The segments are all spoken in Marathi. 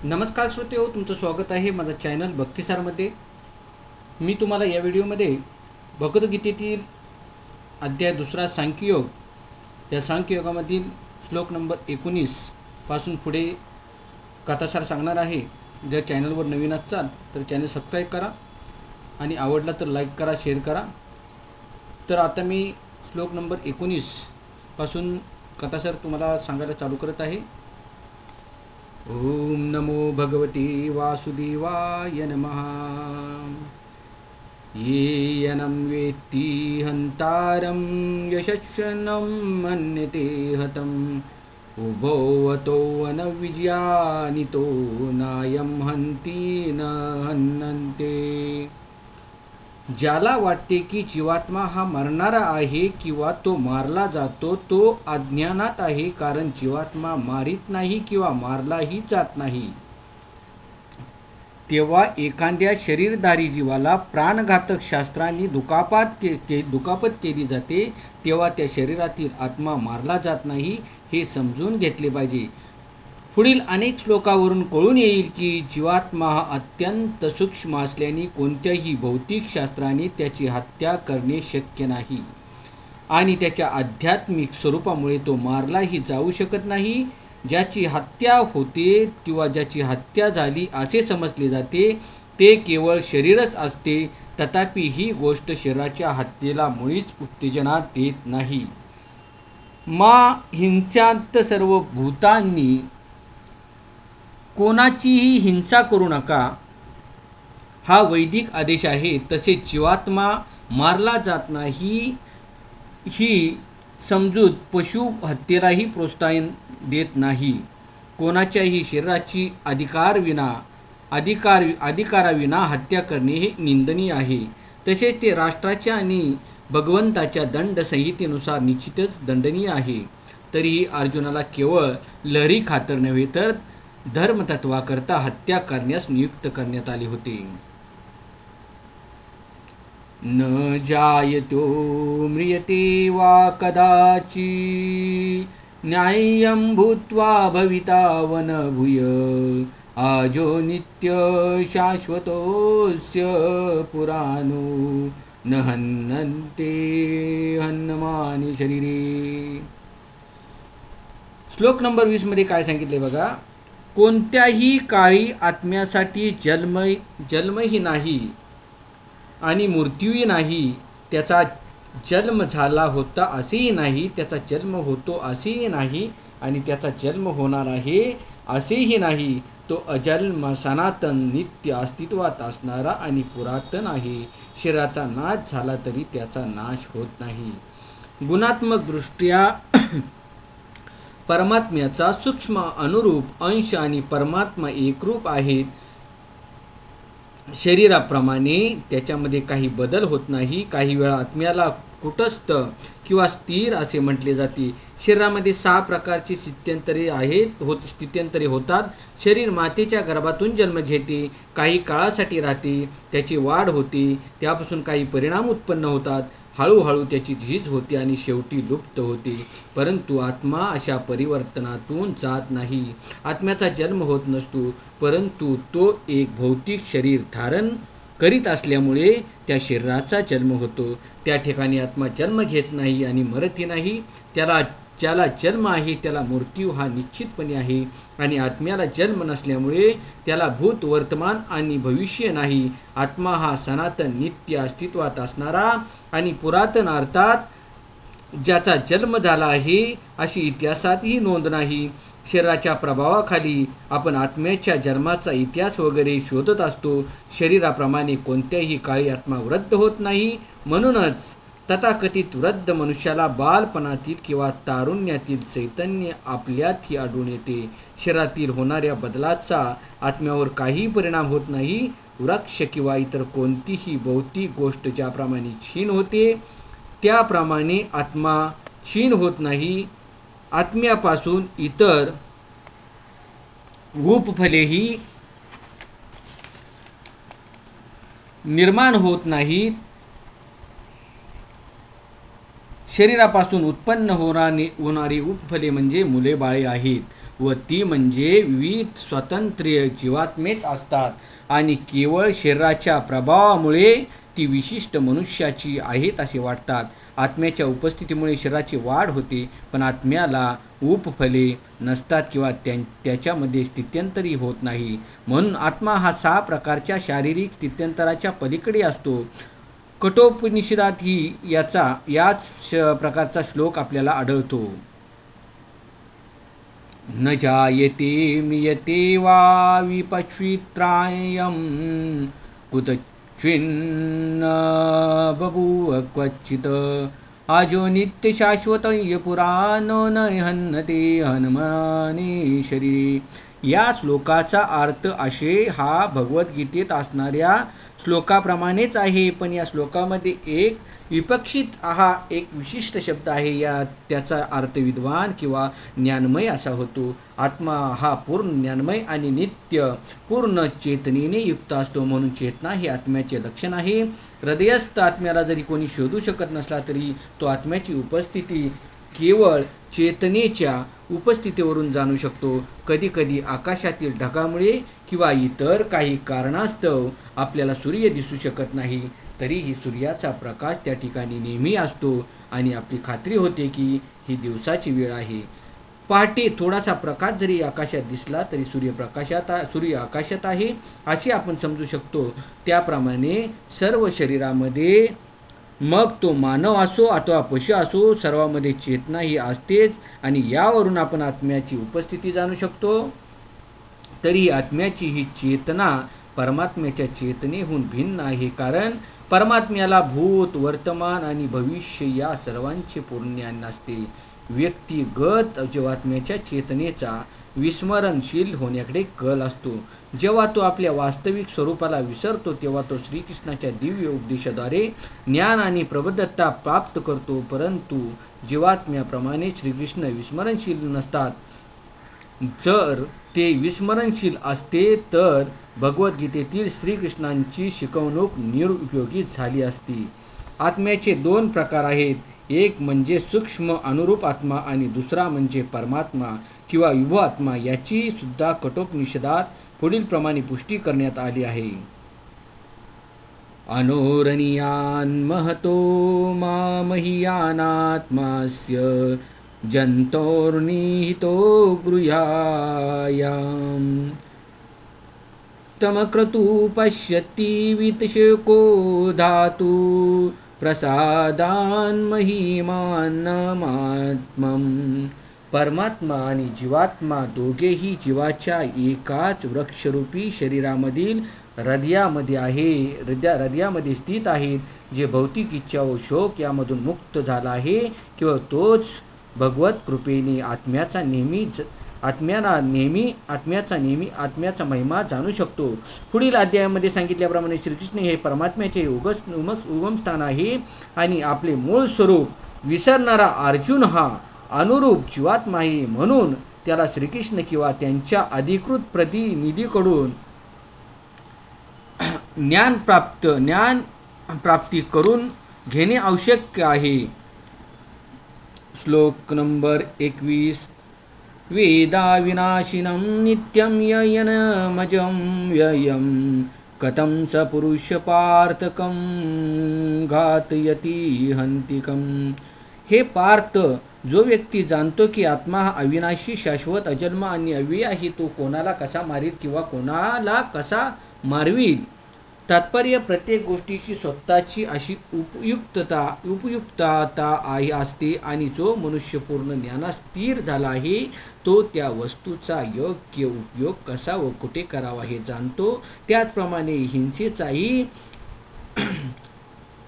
नमस्कार श्रोतेहो, तुमचं स्वागत आहे माझा चॅनल भक्तिसारमध्ये। मी तुम्हाला या व्हिडिओमध्ये भगवद्गीतेतील अध्याय 2 सांख्ययोग या सांख्ययोगामधील श्लोक नंबर 19 पासून पुढे कथासार सांगणार आहे। जर चॅनलवर नवीन असाल तर चॅनल सबस्क्राईब करा आणि आवडला तर लाईक करा, शेअर करा। तर आता मी श्लोक नंबर 19 पासून कथासार तुम्हाला सांगायला चालू करत आहे। ओम नमो भगवते वासुदेवाय नमः। येयनं वेत्ति हन्तारं यशस्विनं मन्यते हतम् उभो अतो अनविजयानितो नायं हन्ति न हन्यन्ते। ज्याला वाटते की जीवात्मा हा मरणारा आहे किंवा तो मारला जातो तो अज्ञानात आहे, कारण जीवात्मा मारित नाही किंवा मारलाही जात नाही। तेव्हा एखाद्या शरीरधारी जीवाला प्राणघातक शास्त्रांनी दुखापत केली जाते तेव्हा त्या शरीरातील आत्मा मारला जात नाही, हे समजून घेतले पाहिजे। पुढील अनेक श्लोकावरून कळून येईल की जीवात्मा हा अत्यंत सूक्ष्म असल्याने कोणत्याही भौतिक शास्त्राने त्याची हत्या करणे शक्य नाही आणि त्याच्या आध्यात्मिक स्वरूपामुळे तो मारलाही जाऊ शकत नाही। ज्याची हत्या होते किंवा ज्याची हत्या झाली असे समजले जाते ते केवळ शरीरच असते, तथापि ही गोष्ट शरीराच्या हत्येला मुळीच उत्तेजना देत नाही। मा हिंसात सर्व भूतांनी कोणाचीही हिंसा करू नका हा वैदिक आदेश आहे। तसेच जीवात्मा मारला जात नाही ही समजूत पशु हत्येलाही प्रोत्साहन देत नाही। कोणाच्याही शरीराची अधिकाराविना हत्या करणे हे निंदनीय आहे। तसेच ते राष्ट्राच्या आणि भगवंताच्या दंड संहितेनुसार निश्चितच दंडनीय आहे। तरीही अर्जुनाला केवळ लहरी खातर नव्हे तर धर्मतत्वाकरता हत्या करण्यास नियुक्त करण्यात आले होते। न जायतो म्रियते वा कदाचि न्याय्यं भूत्वा भविता वन भूय आजो नित्य शाश्वतोस्य पुराणो न हन्यन्ते हन्यमाने शरीरे। श्लोक नंबर 20 मध्ये काय सांगितले बघा। कोणत्याही काळी आत्म्यासाठी जन्मही नाही आणि मृत्यूही नाही। त्याचा जन्म झाला होता असेही नाही, त्याचा जन्म होतो असेही नाही आणि त्याचा जन्म होणार आहे असेही नाही। तो अजन्म सनातन नित्य अस्तित्वात असणारा आणि पुरातन आहे। शरीराचा नाश झाला तरी त्याचा नाश होत नाही। गुणात्मक दृष्ट्या परमात्म्याचा सूक्ष्म अनुरूप अंश आणि परमात्मा एकरूप आहेत। शरीराप्रमाणे त्याच्यामध्ये काही बदल होत नाही। काही वेळा आत्म्याला कुटस्थ किंवा स्थिर असे म्हटले जाते। शरीरामध्ये 6 प्रकारची स्थित्यंतरे होतात। शरीर मातेच्या गर्भातून जन्म घेते, काही काळासाठी राहते, त्याची वाढ होते, त्यापासून काही परिणाम उत्पन्न होतात, हळूहळू त्याची झीज होते आणि शेवटी लुप्त होते। परंतु आत्मा अशा परिवर्तनातून जात नाही। आत्म्याचा जन्म होत नसतो, परंतु तो एक भौतिक शरीर धारण करीत असल्यामुळे त्या शरीराचा जन्म होतो। त्या ठिकाणी आत्मा जन्म घेत नाही आणि मरतही नाही। ज्याला जन्म आहे त्याला मृत्यू हा निश्चितपणे आहे आणि आत्म्याला जन्म नसल्यामुळे त्याला भूत, वर्तमान आणि भविष्य नाही। आत्मा हा सनातन नित्य अस्तित्वात असणारा आणि पुरातन अर्थात ज्याचा जन्म झाला आहे अशी इतिहासातही नोंद नाही। शरीराच्या प्रभावाखाली आपण आत्म्याच्या जन्माचा इतिहास वगैरे शोधत असतो। शरीराप्रमाणे कोणत्याही काळी आत्मा वृद्ध होत नाही। म्हणूनच तथाकथित वृद्ध मनुष्याला बालपणातील किंवा तारुण्यातील चैतन्य आपल्यातही आढळून येते। शरीरातील होणाऱ्या बदलाचा आत्म्यावर काही परिणाम होत नाही। वृक्ष किंवा इतर कोणतीही भौतिक गोष्ट ज्याप्रमाणे क्षीण होते त्याप्रमाणे आत्मा क्षीण होत नाही। आत्म्यापासून इतर उपफलेही निर्माण होत नाहीत। शरीरापासून उत्पन्न होणारी उपफले म्हणजे मुले बाळे आहेत। व ती म्हणजे विविध स्वतंत्र जीवात्मेच असतात आणि केवळ शरीराच्या प्रभावामुळे ती विशिष्ट मनुष्याची आहेत असे वाटतात. आत्म्याच्या उपस्थितीमुळे शरीराची वाढ होते, पण आत्म्याला उपफले नसतात किंवा त्याच्यामध्ये स्थित्यंतरही होत नाही. म्हणून आत्मा हा 6 प्रकारच्या शारीरिक स्थित्यंतराच्या पलीकडे असतो. कठोपनिषदातही याच प्रकारचा श्लोक आपल्याला आढळतो. न जायते म्रियते वा विपश्चित्रायं कुतश्चिन्न बभूव क्वचित् आजो नित्य शाश्वत पुराणो न हन्नते हनुमाने शरीरे. या श्लोकाचा अर्थ असे हा भगवद्गीतेत असणाऱ्या श्लोकाप्रमाणेच आहे, पण या श्लोकामध्ये एक विपक्षित हा एक विशिष्ट शब्द आहे. त्याचा अर्थ विद्वान किंवा ज्ञानमय असा होतो. आत्मा हा पूर्ण ज्ञानमय आणि नित्य पूर्ण चेतनेने युक्त असतो, म्हणून चेतना हे आत्म्याचे लक्षण आहे. हृदयस्थ आत्म्याला जरी कोणी शोधू शकत नसला तरी तो आत्म्याची उपस्थिती केवळ चेतनेच्या उपस्थितीवरून जाणू शकतो. कधीकधी आकाशातील ढगामुळे किंवा इतर काही कारणास्तव आपल्याला सूर्य दिसू शकत नाही, तरीही सूर्याचा प्रकाश त्या ठिकाणी नेहमी असतो आणि आपली खात्री होते की ही दिवसाची वेळ आहे. पहाटे थोडासा प्रकाश जरी आकाशात दिसला तरी सूर्य आकाशात आहे असे आपण समजू शकतो. त्याप्रमाणे सर्व शरीरामध्ये, मग तो मानव असो अथवा पशु असो, सर्वांमध्ये चेतना ही असतेच आणि यावरून आपण आत्म्याची उपस्थिती जाणू शकतो. तरी आत्म्याची ही चेतना परमात्म्याच्या चेतनेहून भिन्न आहे, कारण परमात्म्याला भूत, वर्तमान आणि भविष्य या सर्वांचे पूर्ण ज्ञान असते. व्यक्तिगत जीवात्म्याच्या चेतनेचा विस्मरणशील होण्याकडे कल असतो. जेव्हा तो आपल्या वास्तविक स्वरूपाला विसरतो तेव्हा तो श्रीकृष्णाच्या दिव्य उपदेशाद्वारे ज्ञान आणि प्रबुद्धता प्राप्त करतो. परंतु जीवात्म्याप्रमाणे श्रीकृष्ण विस्मरणशील नसतात. जर ते विस्मरणशील असते तर भगवद्गीतेतील श्रीकृष्णांची शिकवणूक निरुपयोगी झाली असती. आत्म्याचे 2 प्रकार आहेत. एक म्हणजे सूक्ष्म अनुरूप आत्मा आणि दुसरा म्हणजे परमात्मा किंवा विभू आत्मा. याची सुद्धा कठोपनिषदात पुढील प्रमाणे पुष्टी करण्यात आली आहे. अनोरणीयान महतो मामहियानात्मास्य जंतोर्निहितो गृह्यायाम तमक्रतु पश्यति वितशको धातु प्रसादान महिमानमात्मम. परमात्मा आणि जीवात्मा दोघेही जीवाच्या एकाच वृक्षरूपी शरीरामधील हृदयामध्ये स्थित आहेत, जे भौतिक इच्छा व शोक यामधून मुक्त झाला आहे. किंवा तोच भगवत कृपेने आत्म्याचा आत्म्याचा महिमा जाणू शकतो. पुढील अध्यायामध्ये सांगितल्याप्रमाणे श्रीकृष्ण हे परमात्म्याचे उगमस्थान आहे आणि आपले मूळ स्वरूप विसरणारा अर्जुन हा अनुरूप जीवात्मा आहे. म्हणून त्याला श्रीकृष्ण किंवा त्यांच्या अधिकृत प्रतिनिधीकडून ज्ञान प्राप्ती करून घेणे आवश्यक आहे. श्लोक नंबर 21. वेदा विनाशिनं नित्यं ययनमजं व्ययं कथं स पुरुष पार्थकं घातयति हंतिकं. हे पार्थ, जो व्यक्ती जाणतो की आत्मा हा अविनाशी, शाश्वत, अजन्म आणि अव्यय आहे, तो कोणाला कसा मारील किंवा कोणाला कसा मारवील. तात्पर्य, प्रत्येक गोष्टीची स्वतःची अशी उपयुक्तता असते आणि जो मनुष्य पूर्ण ज्ञानात स्थिर झाला आहे तो त्या वस्तूचा योग्य उपयोग कसा व कुठे करावा हे जाणतो. त्याचप्रमाणे हिंसेचाही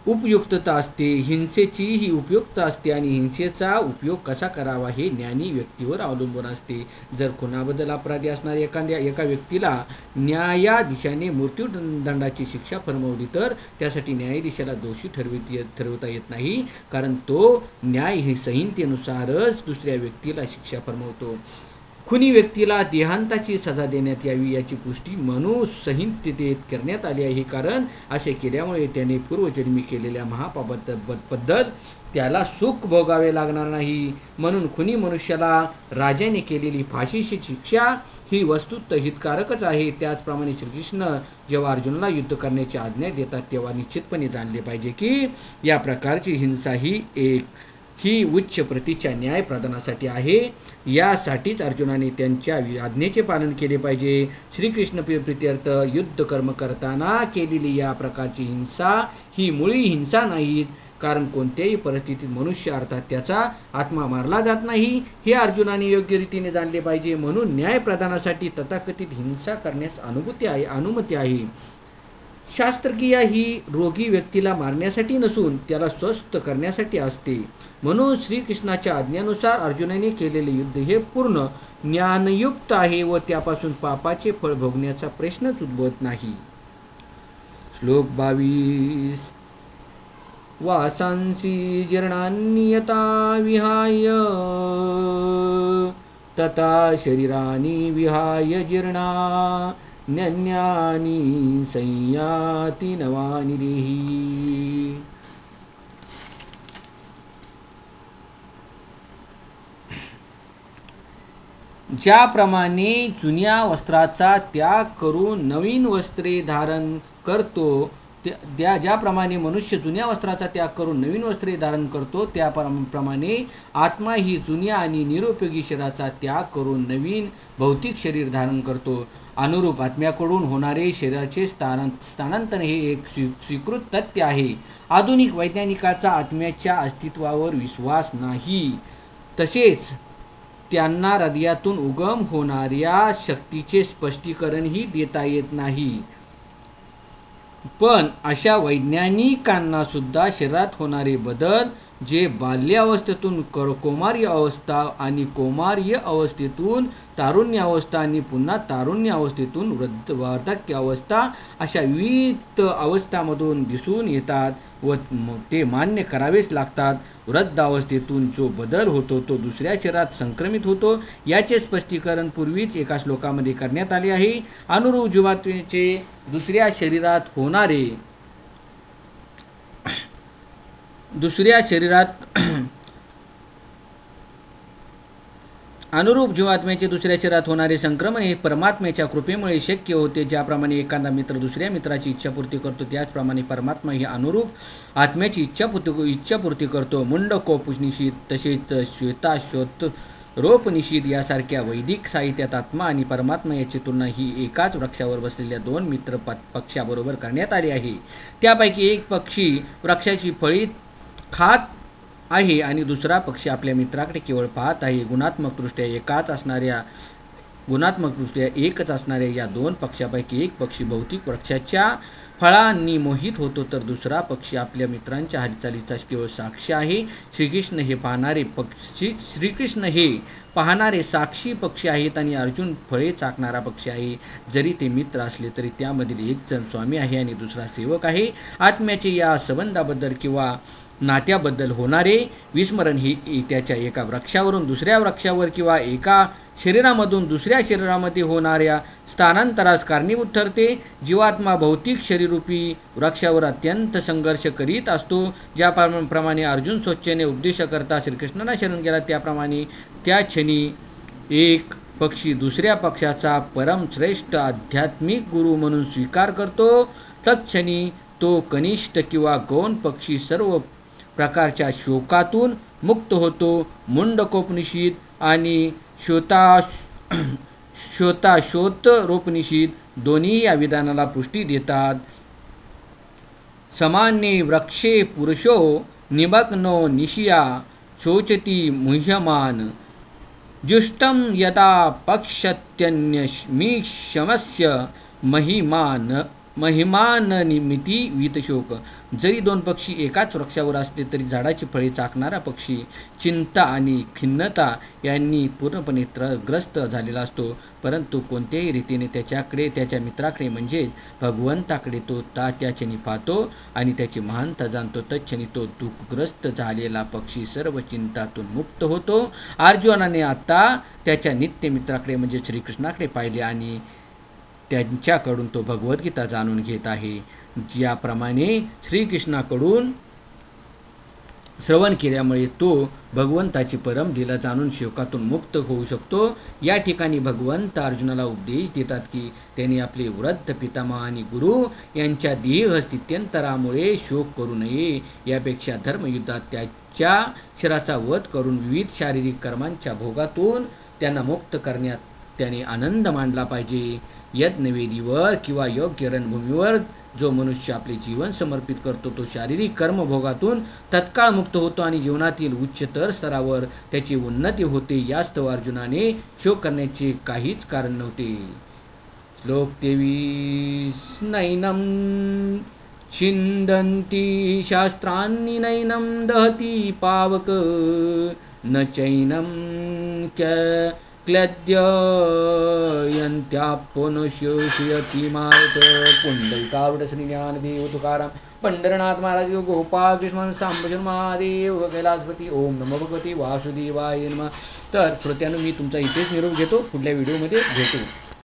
उपयुक्तता असते. हिंसेचीही उपयुक्तता असते आणि हिंसेचा उपयोग कसा करावा हे ज्ञानी व्यक्तीवर अवलंबून असते. जर खुनाबद्दल अपराधी असणाऱ्या एका व्यक्तीला न्यायाधीशाने मृत्यूदंडाची शिक्षा फरमावली तर त्यासाठी न्यायाधीशाला दोषी ठरवता येत नाही, कारण तो न्याय ही संहितेनुसारच दुसऱ्या व्यक्तीला शिक्षा फरमावतो. खुनी व्यक्तीला देहांताची सजा देण्यात यावी याची पुष्टी मनुसंहितेत करण्यात आली आहे. कारण असे केल्यामुळे त्याने पूर्वजन्मी केलेल्या महापापाबद्दल त्याला सुख भोगावे लागणार नाही. म्हणून खुनी मनुष्याला राजाने केलेली फाशीची शिक्षा ही वस्तुतः हितकारकच आहे. त्याचप्रमाणे श्रीकृष्ण जेव्हा अर्जुनाला युद्ध करण्याची आज्ञा देतात तेव्हा निश्चितपणे जाणले पाहिजे की या प्रकारची हिंसा ही उच्च प्रतीच्या न्याय प्रदानासाठी आहे. यासाठीच अर्जुनाने त्यांच्या आज्ञेचे पालन केले पाहिजे. श्रीकृष्ण प्रीत्यर्थ युद्ध कर्म करताना केलेली या प्रकारची हिंसा ही मुळी हिंसा नाहीच. कारण कोणत्याही परिस्थितीत मनुष्य अर्थात त्याचा आत्मा मारला जात नाही हे अर्जुनाने योग्य रीतीने जाणले पाहिजे. म्हणून न्याय प्रदानासाठी तथाकथित हिंसा करण्यास अनुमती आहे. शास्त्रक्रिया ही रोगी व्यक्तीला मारण्यासाठी नसून त्याला स्वस्थ करण्यासाठी असते. म्हणून श्रीकृष्णाच्या आज्ञेनुसार अर्जुनाने केलेले युद्ध हे पूर्ण ज्ञानयुक्त आहे व त्यापासून पापाचे फळ भोगण्याचा प्रश्नच उद्भवत नाही. श्लोक 22. वासांसी जीर्णानि यथा विहाय तथा शरीरानि विहाय जीर्णा न्यन्यानि संयाति नवानि देहि. ज्याप्रमाणे जुन्या वस्त्राचा त्याग करून नवीन वस्त्रे धारण करतो ज्याप्रमाणे मनुष्य जुन्या वस्त्राचा त्याग करून नवीन वस्त्रे धारण करतो त्याप्रमाणे आत्मा ही जुन्या आणि निरुपयोगी शरीराचा त्याग करून नवीन भौतिक शरीर धारण करतो. अनुरूप आत्म्याकडून होणारे शरीराचे स्थानांतर हे एक स्वीकृत तथ्य आहे. आधुनिक वैज्ञानिकाचा आत्म्याच्या अस्तित्वावर विश्वास नाही. तसेच त्यांना हृदयातून उगम होणाऱ्या शक्तीचे स्पष्टीकरणही देता येत नाही. पण अशा वैज्ञानिकांना सुद्धा शरीरात होणारे बदल जे बाल्यावस्थेतून कौमार्य अवस्था आणि कौमार्य अवस्थेतून तारुण्य अवस्था आणि पुन्हा तारुण्य अवस्थेतून वार्धक्य अवस्था अशा विविध अवस्थांमधून दिसून येतात व ते मान्य करावेच लागतात. वृद्धावस्थेतून जो बदल होतो तो दुसऱ्या शरीरात संक्रमित होतो याचे स्पष्टीकरण पूर्वीच एका श्लोकामध्ये करण्यात आले आहे. अनुरूप जीवात्मेचे दुसऱ्या शरीरात होणारे संक्रमण हे परमात्म्याच्या कृपेमुळे शक्य होते. ज्याप्रमाणे एखादा मित्र दुसऱ्या मित्राची इच्छापूर्ती करतो त्याचप्रमाणे परमात्मा ही अनुरूप आत्म्याची इच्छापूर्ती करतो. मुंडकोपनिषद तसेच श्वेताश्वतरोपनिषद यासारख्या वैदिक साहित्यात आत्मा आणि परमात्मा याची तुलना ही एकाच वृक्षावर बसलेल्या दोन मित्र पक्षाबरोबर करण्यात आली आहे. त्यापैकी एक पक्षी वृक्षाची फळी खात आहे आणि दुसरा पक्षी आपल्या मित्राकडे केवळ पाहत आहे. गुणात्मकदृष्ट्या एकच असणाऱ्या या दोन पक्षापैकी एक पक्षी भौतिक वृक्षाच्या फळांनी मोहित होतो तर दुसरा पक्षी आपल्या मित्रांच्या हालचालीचा केवळ साक्षी आहे. श्रीकृष्ण हे पाहणारे साक्षी पक्षी आहेत आणि अर्जुन फळे चाकणारा पक्षी आहे. जरी ते मित्र असले तरी त्यामधील एक जण स्वामी आहे आणि दुसरा सेवक आहे. आत्म्याचे या संबंधाबद्दल किंवा नात्याबद्दल होणारे विस्मरण ही त्याच्या एका वृक्षावरून दुसऱ्या वृक्षावर किंवा एका शरीरामधून दुसऱ्या शरीरामध्ये होणाऱ्या स्थानांतरास कारणीभूत ठरते. जीवात्मा भौतिक शरीररूपी वृक्षावर अत्यंत संघर्ष करीत असतो. ज्याप्रमाणे अर्जुन स्वच्छेने उपदेशकर्ता श्रीकृष्णाला शरण गेला त्याप्रमाणे त्या क्षणी एक पक्षी दुसऱ्या पक्षाचा परमश्रेष्ठ आध्यात्मिक गुरु म्हणून स्वीकार करतो. तत्क्षणी तो कनिष्ठ किंवा गौण पक्षी सर्व प्रकारच्या शोकातून मुक्त होतो. मुंडकोपनिषद आणि श्वेताश्वतरोपनिषद दोन्ही या विधानाला पुष्टी देतात. सामान्ये वृक्षे पुरुषो निमग्नो निशिया शोचती मुह्यमान जुष्टं यदा पक्षत्यन्यमीक्षमस्य महिमान महिमा न निमिती वीत शोक. जरी दोन पक्षी एकाच वृक्षावर असले तरी झाडाची फळे चाखणारा पक्षी चिंता आणि खिन्नता यांनी पूर्णपणे ग्रस्त झालेला असतो. परंतु कोणत्याही रीतीने त्याच्याकडे, त्याच्या मित्राकडे म्हणजेच भगवंताकडे तो त्याच्यानी पाहतो आणि त्याची महानता जाणतो. तत्क्षणी तो दुःखग्रस्त झालेला पक्षी सर्व चिंतातून मुक्त होतो. अर्जुनाने आता त्याच्या नित्य मित्राकडे म्हणजे श्रीकृष्णाकडे पाहिले आणि त्यांच्याकडून तो भगवद्गीता जाणून घेत आहे. ज्याप्रमाणे श्रीकृष्णाकडून श्रवण केल्यामुळे तो भगवंताची परमलीला जाणून शोकातून मुक्त होऊ शकतो. या ठिकाणी भगवंत अर्जुनाला उपदेश देतात की त्यांनी आपले वृद्ध पितामह आणि गुरु यांच्या देह स्थित्यंतरामुळे शोक करू नये. यापेक्षा धर्मयुद्धात त्याच्या शरीराचा वध करून विविध शारीरिक कर्मांच्या भोगातून त्यांना मुक्त करण्यात त्याने आनंद मानला पाहिजे. यज्ञवेदीवर किंवा योग्य रणभूमीवर जो मनुष्य आपले जीवन समर्पित करतो तो शारीरिक कर्मभोगातून तत्काळ मुक्त होतो आणि जीवनातील उच्चतर स्तरावर त्याची उन्नती होते. यास्तव अर्जुनाने शोक करण्याचे काहीच कारण नव्हते. श्लोक 23. नैनम छिंदन्ति शास्त्राणि नैनम दहति पावक न चैनम क्लद्ययन्त्यापोनशोषयति मारुत. पुंडलिकावृत श्री ज्ञानदेव तुकाराम पंढरनाथ महाराज गोपाळ कृष्ण सांब महादेव कैलासपती. ओम नमो भगवते वासुदेवाय नमः. तर श्रोत्यांनो, मी तुमचा इथेच निरोप घेतो. पुढल्या व्हिडिओमध्ये भेटू.